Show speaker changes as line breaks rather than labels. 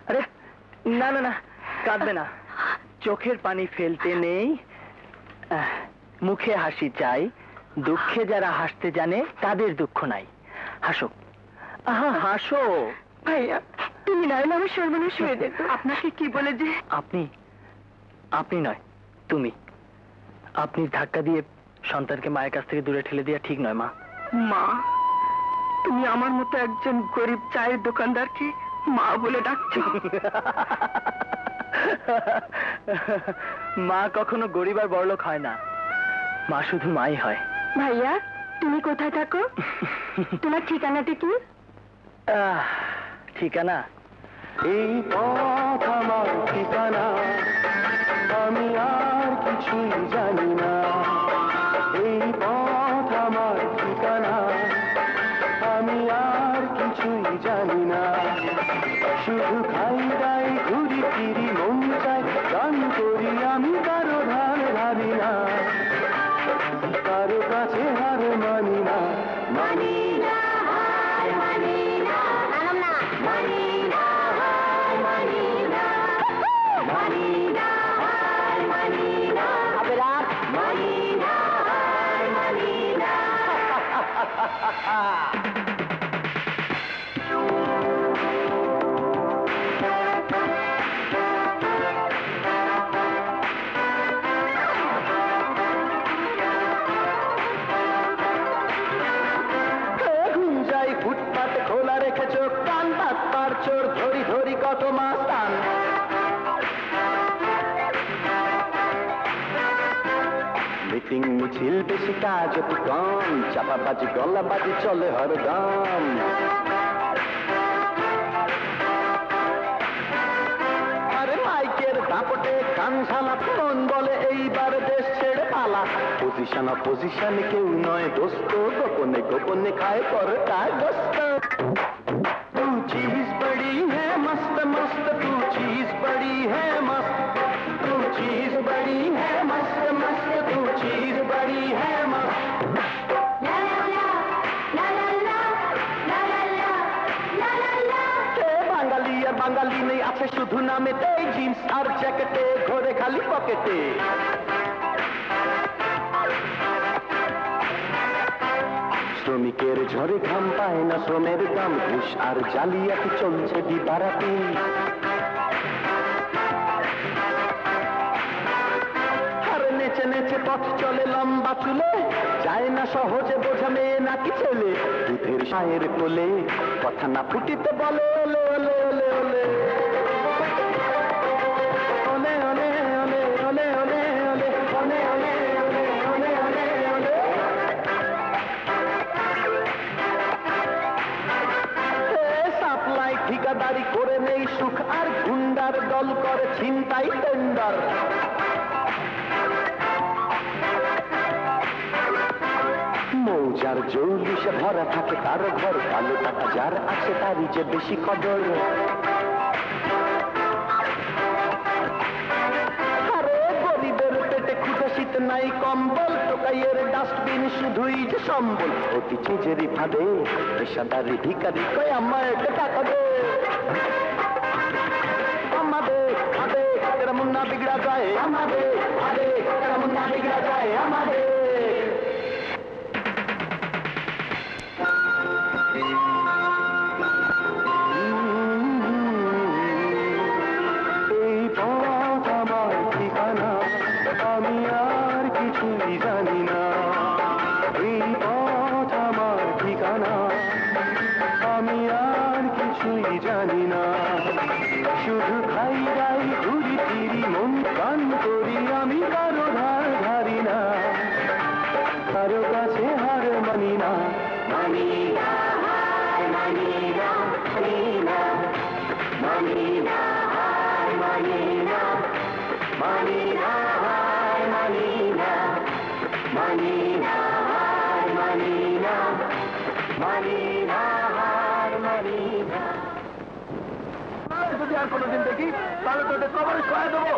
আরে না না না, কাঁদবে না, চোখের পানি ফেলতে নেই, মুখে হাসি চাই, দুঃখে যারা হাসতে জানে তাদের দুঃখ নাই। হাসো, আহা হাসো।
ভাইয়া তুমি না এলে আমি সর্বনাশ হয়ে যেত। আপনাকে কি বলে যে?
আপনি আপনি নয়, তুমি। আপনি ধাক্কা দিয়ে সন্তানকে মায়ের কাছ থেকে দূরে ঠেলে দেওয়া ঠিক নয় মা।
মা? তুমি আমার মতো একজন গরিব চায়ের দোকানদারকে মা বলে ডাকছো?
মা কখনো গরিব আর বড়লোক হয় না, মা শুধু মাই হয়।
ভাইয়া তুমি কোথায় থাকো? তোমার ঠিকানাটা কি?
ঠিকানা? এই পথ আমার ঠিকানা, আমি আর কিছুই জানি না। এই পথ আমার ঠিকানা, আমি আর কিছুই জানি না। শুধু খাই দাই ঘুরি ফিরি মন চাই, গান করি আমি কারো ধার ধারি না, কারো কাছে হার মানি না। মানি না, মানি না, মানি না, মানি না, মানি না, মানি না, মানি না, মানি না। ফুটপাত খোলা রেখেছ, কান পাত পার চোর ধরি ধরি কত মাস্তান। মিটিং মিছিল বেশি কাজ অতি কম, চাপাবাজি গলাবাজি চলে হরদম। আরে মাইকের দাপটে কান ঝালা, ফোন বলে এইবার দেশ ছেড়ে পালা। পজিশন অপোজিশন কেউ নয় দোস্ত, গোপনে গোপনে খায় করে তার দোস্ত। तू चीज बड़ी है मस्त मस्त, तू चीज बड़ी है मस्त, तू चीज बड़ी है मस्त मस्त, तू चीज बड़ी है मस्त। ला ला ला ला ला ला ला ला ला ला ला ला। के बांगाली আর বাঙালি নেই, আছে শুধু নামেতে, জিন্স আর জ্যাকেটে ঘোরে খালি পকেটে। শ্রমিকের ঝরে ঘাম পায় না শ্রমের দাম, ঘুষ আর জালিয়াতি চলছে দিবারাতি। আর নেচে নেচে পথ চলে লম্বা চুলে, যায় না সহজে বোঝা মেয়ে নাকি ছেলে। দুধের সায়ের কোলে কথা না ফুটিতে বলে ওলে ওলে ওলে ওলে ওলে ওলে ওলে ওলে ওলে ওলে ওলে ওলে ওলে ওলে ওলে। সাপ্লাই ঠিকাদারি করে নেই সুখ, আর গুন্ডার দল করে ছিনতাই টেন্ডার। মৌজার জৌলিশে ভরা থাকে কারো ঘর, কালো টাকা যার আছে তারই যে বেশি কদর। আরে গরিবের পেটে ক্ষুধা শীত নাই কম্বল, টোকাইয়ের ডাস্টবিন শুধুই যে সম্বল। অতি চেজেরই ফাঁদে পেশাদারি ভিখারি কয় আমায় টাকা দে। আমাদের আদে তেরা মুন্না বিগড়া যায়, আমাদের আদে তেরা মুন্না বিগড়া যায় আমাদের। এই পথ আমার ঠিকানা, আমি আর কিছুই জানি না। এই পথ আমার ঠিকানা, আমি আর কিছুই জানি না। শুধু খাই দাই ঘুরি ফিরি মন গান করি আমি কারো ধার ধারি না, কারো কাছে হার মানি না। মানি না, মানি না, মানি না, মানি না, মানি না, মানি না, মানি না, মানি না, মানি না, মানি না। যদি আর কোনোদিন দেখি তাহলে তোদের কবরে সহায় দেবো।